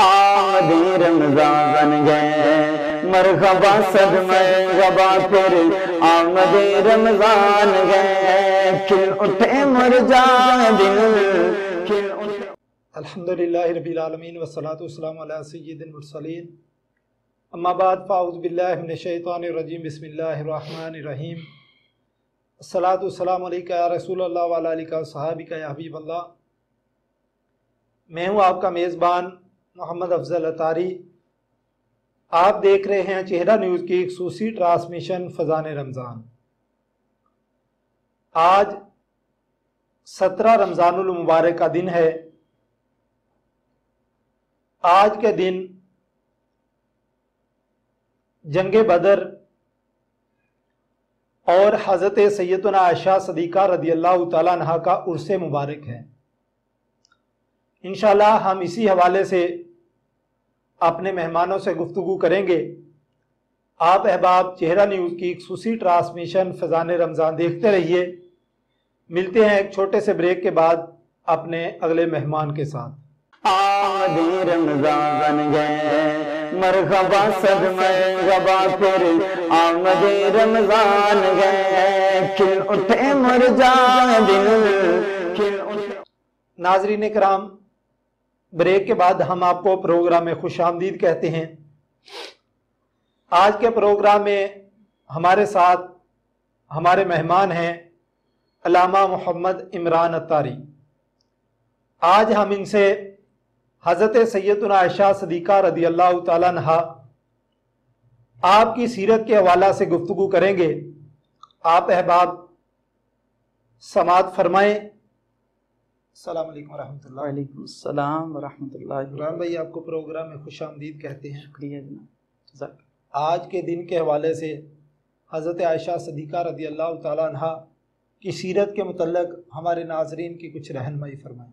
آمدی رمضان گئے مرحبا صدمہ غبا پھر آمدی رمضان گئے کھل اٹھے مرجا دل کھل اٹھے۔ الحمدللہ رب العالمین والصلاة والسلام علی سید المرسلین اما بعد فاعوذ باللہ من الشیطان الرجیم بسم اللہ الرحمن الرحیم الصلاة والسلام علیکہ یا رسول اللہ وعلی آلہ وصحابہ یا حبیب اللہ۔ میں ہوں آپ کا میزبان محمد افضل اطاری۔ آپ دیکھ رہے ہیں چہرہ نیوز کی ایک خصوصی ٹرانسمیشن فضان رمضان۔ آج 17 رمضان المبارک کا دن ہے۔ آج کے دن جنگ بدر اور حضرت سیدنا عائشہ صدیقہ رضی اللہ تعالیٰ عنہ کا عرس مبارک ہے۔ انشاءاللہ ہم اسی حوالے سے اپنے مہمانوں سے گفتگو کریں گے۔ آپ احباب چہرہ نیوز کی ایک خصوصی ٹرانسمیشن فضان رمضان دیکھتے رہیے۔ ملتے ہیں ایک چھوٹے سے بریک کے بعد اپنے اگلے مہمان کے ساتھ۔ آمدی رمضان گئے مرحبا صدمہ غبا پھر آمدی رمضان گئے کھل اٹھے مرجا دل کھل اٹھے۔ ناظرین کرام، بریک کے بعد ہم آپ کو پروگرام میں خوش آمدید کہتے ہیں۔ آج کے پروگرام میں ہمارے ساتھ ہمارے مہمان ہیں علامہ محمد عمران اطاری۔ آج ہم ان سے حضرت سیدنا عائشہ صدیقہ رضی اللہ تعالیٰ عنہ آپ کی سیرت کے حوالہ سے گفتگو کریں گے۔ آپ احباب سماعت فرمائیں۔ السلام علیکم ورحمۃ اللہ۔ وعلیکم السلام ورحمۃ اللہ۔ عمران بھائی، آپ کو پروگرام میں خوش آمدید کہتے ہیں۔ شکریہ جناب۔ آج کے دن کے حوالے سے حضرت عائشہ صدیقہ رضی اللہ تعالیٰ عنہ کی سیرت کے متعلق ہمارے ناظرین کی کچھ رہنمائی فرمائیں۔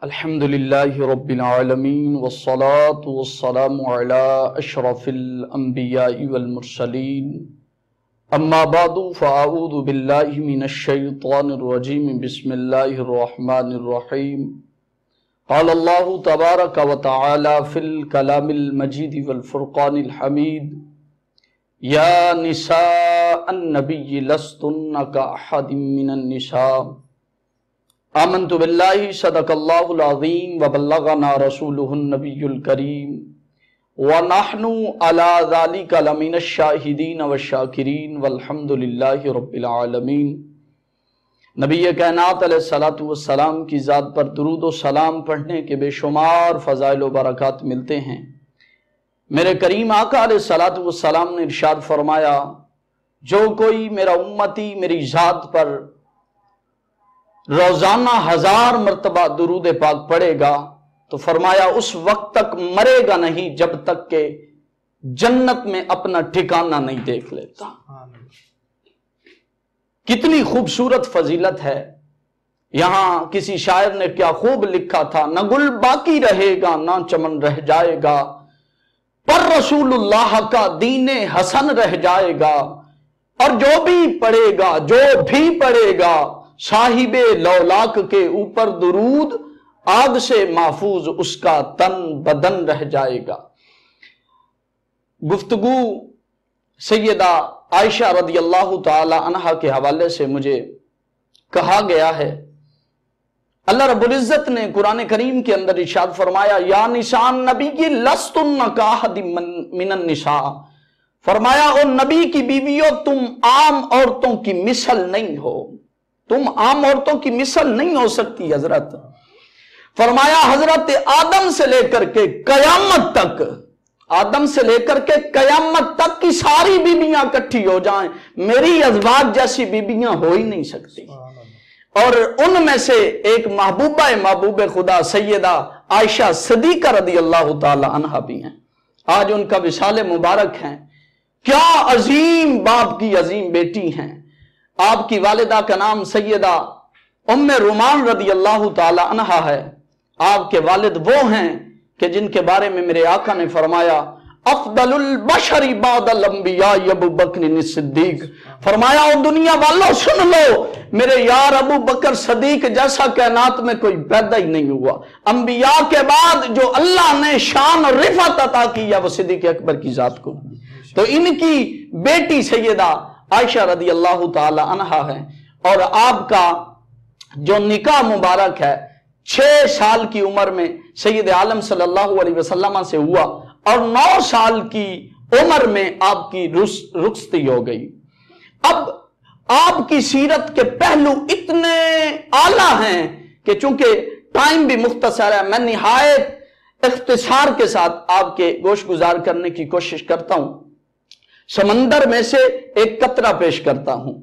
الحمدللہ رب العالمین والصلاة والسلام علی اشرف الانبیاء والمرسلین، اما بعد فاعوذ باللہ من الشیطان الرجیم بسم اللہ الرحمن الرحیم۔ قال اللہ تبارک و تعالی فی الکلام المجید والفرقان الحمید، یا نساء النبی لستن کاحد من النساء، آمنت باللہ صدق اللہ العظیم وبلغنا رسولہ النبی الکریم ونحن علی ذلک لمن الشاہدین والشاکرین والحمد للہ رب العالمین۔ نبی کائنات علیہ السلام کی ذات پر درود و سلام پڑھنے کے بے شمار فضائل و برکات ملتے ہیں۔ میرے کریم آقا علیہ السلام نے ارشاد فرمایا، جو کوئی میرا امتی میری ذات پر روزانہ 1000 مرتبہ درود پاک پڑھے گا تو فرمایا اس وقت تک مرے گا نہیں جب تک کہ جنت میں اپنا ٹھکانہ نہیں دیکھ لیتا۔ کتنی خوبصورت فضیلت ہے۔ یہاں کسی شاعر نے کیا خوب لکھا تھا، نہ گل باقی رہے گا نہ چمن رہ جائے گا، پر رسول اللہ کا دین حسن رہ جائے گا، اور جو بھی پڑھے گا صاحب لولاک کے اوپر درود، آگ سے محفوظ اس کا تن بدن رہ جائے گا۔ گفتگو سیدہ عائشہ رضی اللہ تعالی عنہا کے حوالے سے مجھے کہا گیا ہے، اللہ رب العزت نے قرآن کریم کے اندر ارشاد فرمایا، یا نساء النبی لستن کاحد من النساء، فرمایا او نبی کی بیویوں تم عام عورتوں کی مثل نہیں ہو، تم عام عورتوں کی مثل نہیں ہو سکتی حضرت۔ فرمایا حضرت آدم سے لے کر کے قیامت تک کی ساری بیبیاں اکٹھی ہو جائیں، میری ازواج جیسی بیبیاں ہو ہی نہیں سکتی۔ اور ان میں سے ایک محبوب خدا سیدہ عائشہ صدیقہ رضی اللہ تعالی عنہ بھی ہیں۔ آج ان کا وصال مبارک ہے۔ کیا عظیم باپ کی عظیم بیٹی ہیں۔ آپ کی والدہ کا نام سیدہ ام رومان رضی اللہ تعالی عنہ ہے۔ آپ کے والد وہ ہیں کہ جن کے بارے میں میرے آقا نے فرمایا، افضل البشر بعد الانبیاء ابو بکر صدیق، فرمایا او دنیا والوں سن لو، میرے یار ابو بکر صدیق جیسا کائنات میں کوئی پیدا ہی نہیں ہوا۔ انبیاء کے بعد جو اللہ نے شان اور رفعت عطا کیا وہ صدیق اکبر کی ذات کو۔ تو ان کی بیٹی سیدہ عائشہ رضی اللہ تعالی عنہا ہے، اور آپ کا جو نکاح مبارک ہے 6 سال کی عمر میں سید عالم صلی اللہ علیہ وسلم سے ہوا، اور 9 سال کی عمر میں آپ کی رخصتی ہو گئی۔ اب آپ کی سیرت کے پہلو اتنے اعلیٰ ہیں کہ چونکہ ٹائم بھی مختصر ہے، میں نہایت اختصار کے ساتھ آپ کے گوش گزار کرنے کی کوشش کرتا ہوں۔ سمندر میں سے ایک قطرہ پیش کرتا ہوں۔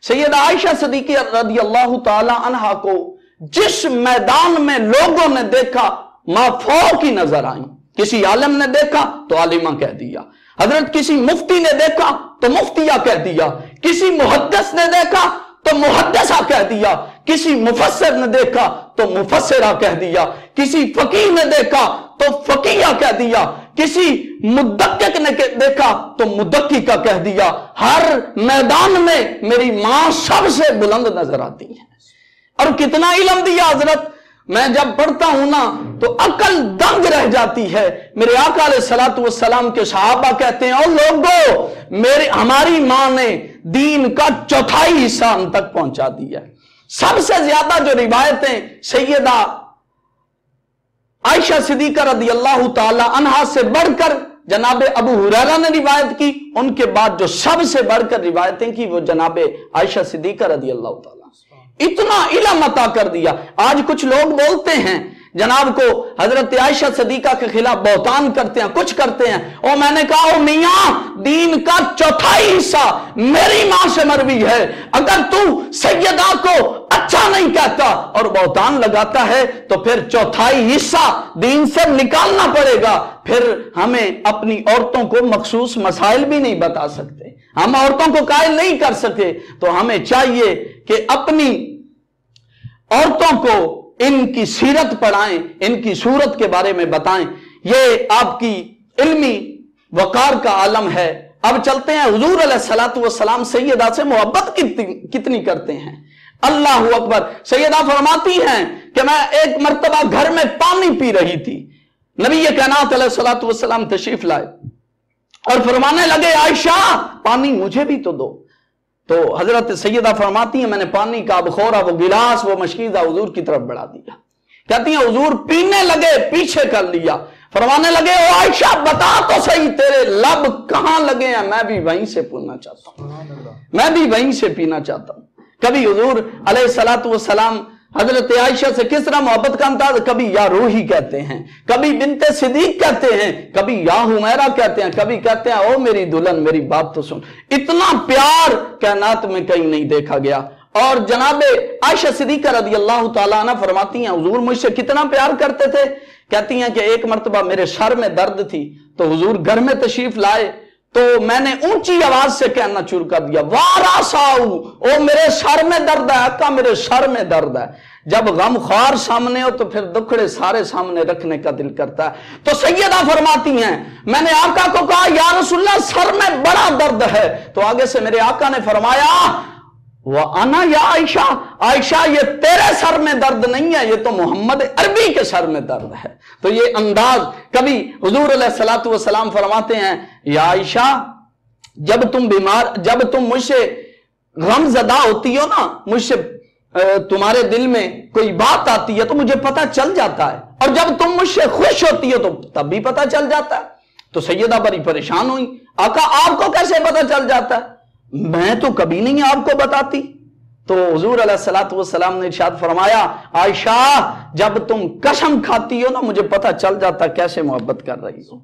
سیدہ عائشہ صدیقہ رضی اللہ تعالی عنہا کو جس میدان میں لوگوں نے دیکھا مافوق کی نظر آئیں۔ کسی عالم نے دیکھا تو عالمہ کہہ دیا، حضرت کسی مفتی نے دیکھا تو مفتیہ کہہ دیا، کسی محدث نے دیکھا تو محدثہ کہہ دیا، کسی مفسر نے دیکھا تو مفسرہ کہہ دیا، کسی فقیہ نے دیکھا تو فقیہ کہہ دیا، کسی مدقق نے دیکھا تو مدققہ کہہ دیا۔ ہر میدان میں میری ماں سب سے بلند نظر آتی ہے۔ اور کتنا علم دیا حضرت، میں جب پڑھتا ہوں نا تو عقل دنگ رہ جاتی ہے۔ میرے آقا علیہ الصلوۃ والسلام کے صحابہ کہتے ہیں، او لوگو، ہماری ماں نے دین کا 1/4 حصہ ہم تک پہنچا دیا۔ سب سے زیادہ جو روایتیں سیدہ عائشہ صدیقہ رضی اللہ تعالی عنہا سے بڑھ کر جناب ابو ہریرہ نے روایت کی، ان کے بعد جو سب سے بڑھ کر روایتیں کی وہ جناب عائشہ صدیقہ رضی اللہ تعالی، اتنا علم عطا کر دیا۔ آج کچھ لوگ بولتے ہیں جناب کو حضرت عائشہ صدیقہ کے خلاف بہتان کرتے ہیں، کچھ کرتے ہیں، اور میں نے کہا او میاں، دین کا 1/4 حصہ میری ماں سے مروی ہے۔ اگر تو سیدہ کو اچھا نہیں کہتا اور بہتان لگاتا ہے تو پھر 1/4 حصہ دین سے نکالنا پڑے گا۔ پھر ہمیں اپنی عورتوں کو مخصوص مسائل بھی نہیں بتا سکتے، ہم عورتوں کو قائل نہیں کر سکتے۔ تو ہمیں چاہیے کہ اپنی عورتوں کو ان کی سیرت پڑھائیں، ان کی صورت کے بارے میں بتائیں۔ یہ آپ کی علمی وقار کا عالم ہے۔ اب چلتے ہیں، حضور علیہ الصلوۃ والسلام سیدہ سے محبت کتنی کرتے ہیں۔ اللہ اکبر۔ سیدہ فرماتی ہیں کہ میں ایک مرتبہ گھر میں پانی پی رہی تھی، نبی کائنات علیہ الصلوۃ والسلام تشریف لائے اور فرمانے لگے، عائشہ پانی مجھے بھی تو دو۔ تو حضرت سیدہ فرماتی ہیں میں نے پانی کا بخورا، وہ گلاس، وہ مشکیزہ حضور کی طرف بڑھا دیا۔ کہتی ہیں حضور پینے لگے، پیچھے کر لیا، فرمانے لگے، او عائشہ بتا تو صحیح تیرے لب کہاں لگے ہیں، میں بھی وہیں سے پینا چاہتا ہوں، میں بھی وہیں سے پینا چاہتا ہوں۔ کبھی حضور علیہ الصلوۃ والسلام حضرت عائشہ سے کس طرح محبت کا انداز، کبھی یا روحی کہتے ہیں، کبھی بنت صدیق کہتے ہیں، کبھی یا حمیرہ کہتے ہیں، کبھی کہتے ہیں او میری دلہن میری بات تو سن۔ اتنا پیار کائنات میں کہیں نہیں دیکھا گیا۔ اور جناب عائشہ صدیقہ رضی اللہ تعالیٰ عنہ فرماتی ہیں حضور مجھ سے کتنا پیار کرتے تھے۔ کہتی ہیں کہ ایک مرتبہ میرے سر میں درد تھی تو حضور گھر میں تشریف لائے تو میں نے اونچی آواز سے کہنا شروع کر دیا، واراساؤ، او میرے سر میں درد ہے، آقا میرے سر میں درد ہے۔ جب غم خوار سامنے ہو تو پھر دکھڑے سارے سامنے رکھنے کا دل کرتا ہے۔ تو سیدہ فرماتی ہیں میں نے آقا کو کہا یا رسول اللہ سر میں بڑا درد ہے، تو آگے سے میرے آقا نے فرمایا وَأَنَا یا عائشہ، عائشہ یہ تیرے سر میں درد نہیں ہے، یہ تو محمد عربی کے سر میں درد ہے۔ تو یہ انداز۔ کبھی حضور علیہ الصلوۃ والسلام فرماتے ہیں یا عائشہ جب تم مجھ سے غم زدہ ہوتی ہو نا، مجھ سے تمہارے دل میں کوئی بات آتی ہے تو مجھے پتہ چل جاتا ہے، اور جب تم مجھ سے خوش ہوتی ہو تو تب بھی پتہ چل جاتا ہے۔ تو سیدہ بڑی پریشان ہوئی، آقا آپ کو کیسے پتہ چل جاتا ہے؟ میں تو کبھی نہیں آپ کو بتاتی۔ تو حضور علیہ الصلوۃ والسلام نے ارشاد فرمایا عائشہ جب تم قسم کھاتی ہو نا مجھے پتہ چل جاتا کیسے محبت کر رہی ہو۔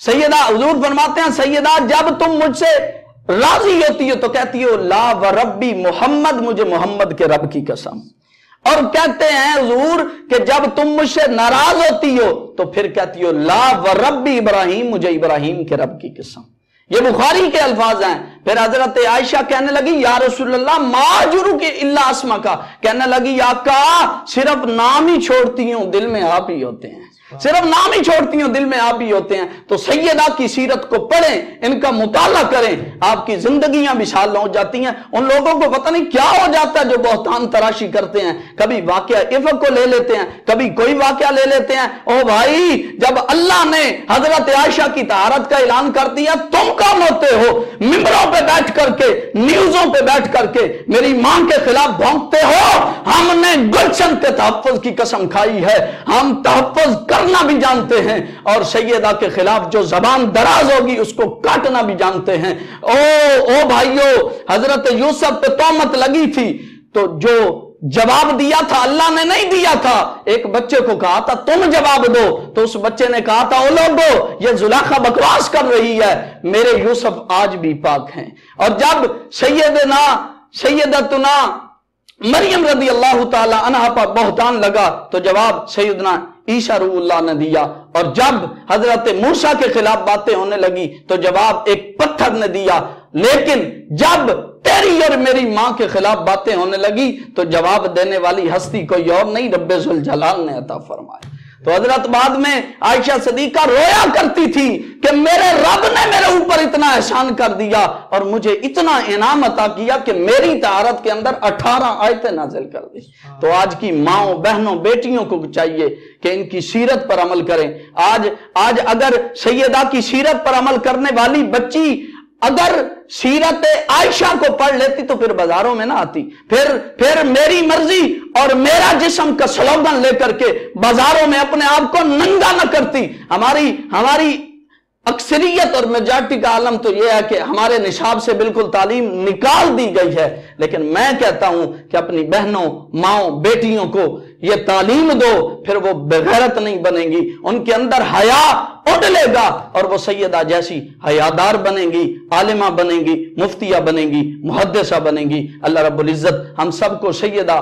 سیدہ حضور فرماتے ہیں سیدہ جب تم مجھ سے راضی ہوتی ہو تو کہتی ہو لا وربی محمد، مجھے محمد کے رب کی قسم۔ اور کہتے ہیں حضور کہ جب تم مجھ سے ناراض ہوتی ہو تو پھر کہتی ہو لا وربی ابراہیم، مجھے ابراہیم کے رب کی قسم۔ یہ بخاری کے الفاظ ہیں۔ پھر حضرت عائشہ کہنے لگی یا رسول اللہ ما اجرو کی الا اسمک، کہنے لگی آقا صرف نام ہی چھوڑتی ہوں، دل میں آپ ہی ہوتے ہیں۔ صرف نام ہی چھوڑتی ہیں، دل میں آپ بھی ہوتے ہیں۔ تو سیدہ کی سیرت کو پڑھیں، ان کا مطالعہ کریں، آپ کی زندگیاں مثال ہو جاتی ہیں۔ ان لوگوں کو پتہ نہیں کیا ہو جاتا ہے جو بہتان تراشی کرتے ہیں، کبھی واقعہ افق کو لے لیتے ہیں، کبھی کوئی واقعہ لے لیتے ہیں۔ او بھائی، جب اللہ نے حضرت عائشہ کی طہارت کا اعلان کر دیا، تم کون ہوتے ہو ممبروں پہ بیٹھ کر کے، نیوزوں پہ بیٹھ کر کے میری ماں کے خلاف بھونکتے ہو؟ ہم نے گلشن کے تحفظ کی قسم کھائی ہے، ہم تحفظ کرنا بھی جانتے ہیں، اور سیدہ کے خلاف جو زبان دراز ہوگی اس کو کاٹنا بھی جانتے ہیں۔ او بھائیو، حضرت یوسف پہ تہمت لگی تھی تو جو جواب دیا تھا اللہ نے نہیں دیا تھا، ایک بچے کو کہا تھا تم جواب دو، تو اس بچے نے کہا تھا او لوگو، یہ زلیخا بکواس کر رہی ہے، میرے یوسف آج بھی پاک ہیں۔ اور جب سیدتنا مریم رضی اللہ تعالی عنہ پر بہتان لگا تو جواب سیدنا عیسیٰ روح اللہ نے دیا، اور جب حضرت موسیٰ کے خلاف باتیں ہونے لگی تو جواب ایک پتھر نے دیا، لیکن جب تیری اور میری ماں کے خلاف باتیں ہونے لگی تو جواب دینے والی ہستی کوئی اور نہیں، رب ذوالجلال نے عطا فرمایا۔ تو حضرت بعد میں عائشہ صدیقہ رویا کرتی تھی کہ میرے رب نے میرے اوپر اتنا احسان کر دیا اور مجھے اتنا انعام عطا کیا کہ میری طہارت کے اندر 18 آیتیں نازل کر دی۔ تو آج کی ماؤں، بہنوں، بیٹیوں کو چاہیے کہ ان کی سیرت پر عمل کریں۔ آج اگر سیدہ کی سیرت پر عمل کرنے والی بچی اگر سیرت عائشہ کو پڑھ لیتی تو پھر بازاروں میں نہ آتی، پھر میری مرضی اور میرا جسم کا سلوگن لے کر کے بازاروں میں اپنے آپ کو ننگا نہ کرتی۔ ہماری اکثریت اور میجارٹی کا عالم تو یہ ہے کہ ہمارے نصاب سے بالکل تعلیم نکال دی گئی ہے، لیکن میں کہتا ہوں کہ اپنی بہنوں، ماؤں، بیٹیوں کو یہ تعلیم دو، پھر وہ بغیرت نہیں بنیں گی، ان کے اندر حیا اڈلے گا اور وہ سیدہ جیسی حیادار بنیں گی، عالمہ بنیں گی، مفتیہ بنیں گی، محدثہ بنیں گی۔ اللہ رب العزت ہم سب کو سیدہ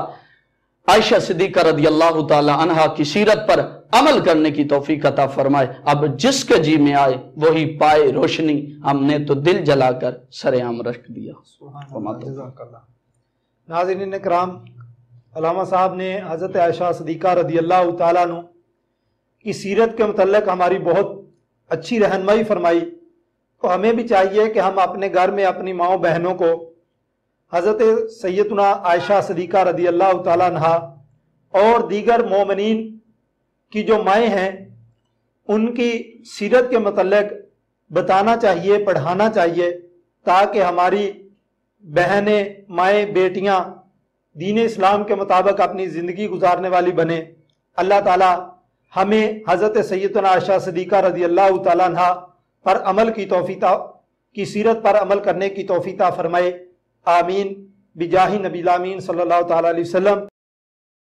عائشہ صدیقہ رضی اللہ تعالی عنہا کی سیرت پر عمل کرنے کی توفیق عطا فرمائے۔ اب جس کے جی میں آئے وہی پائے روشنی، ہم نے تو دل جلا کر سر عام رکھ دیا۔ جزاک اللہ۔ ناظرین اکرام، علامہ صاحب نے حضرت عائشہ صدیقہ رضی اللہ تعالیٰ عنہ کی سیرت کے متعلق ہماری بہت اچھی رہنمائی فرمائی، تو ہمیں بھی چاہیے کہ ہم اپنے گھر میں اپنی ماؤں بہنوں کو حضرت سیدنا عائشہ صدیقہ رضی اللہ تعالیٰ عنہ اور دیگر مومنین کی جو مائیں ہیں ان کی سیرت کے متعلق بتانا چاہیے، پڑھانا چاہیے، تاکہ ہماری بہنیں، مائیں، بیٹیاں دین اسلام کے مطابق اپنی زندگی گزارنے والی بنیں۔ اللہ تعالی ہمیں حضرت سیدنا عائشہ صدیقہ رضی اللہ تعالیٰ عنہ پر عمل کی توفیق، کی سیرت پر عمل کرنے کی توفیق فرمائے۔ آمین بجاہ نبی الامین صلی اللہ تعالیٰ علیہ وسلم۔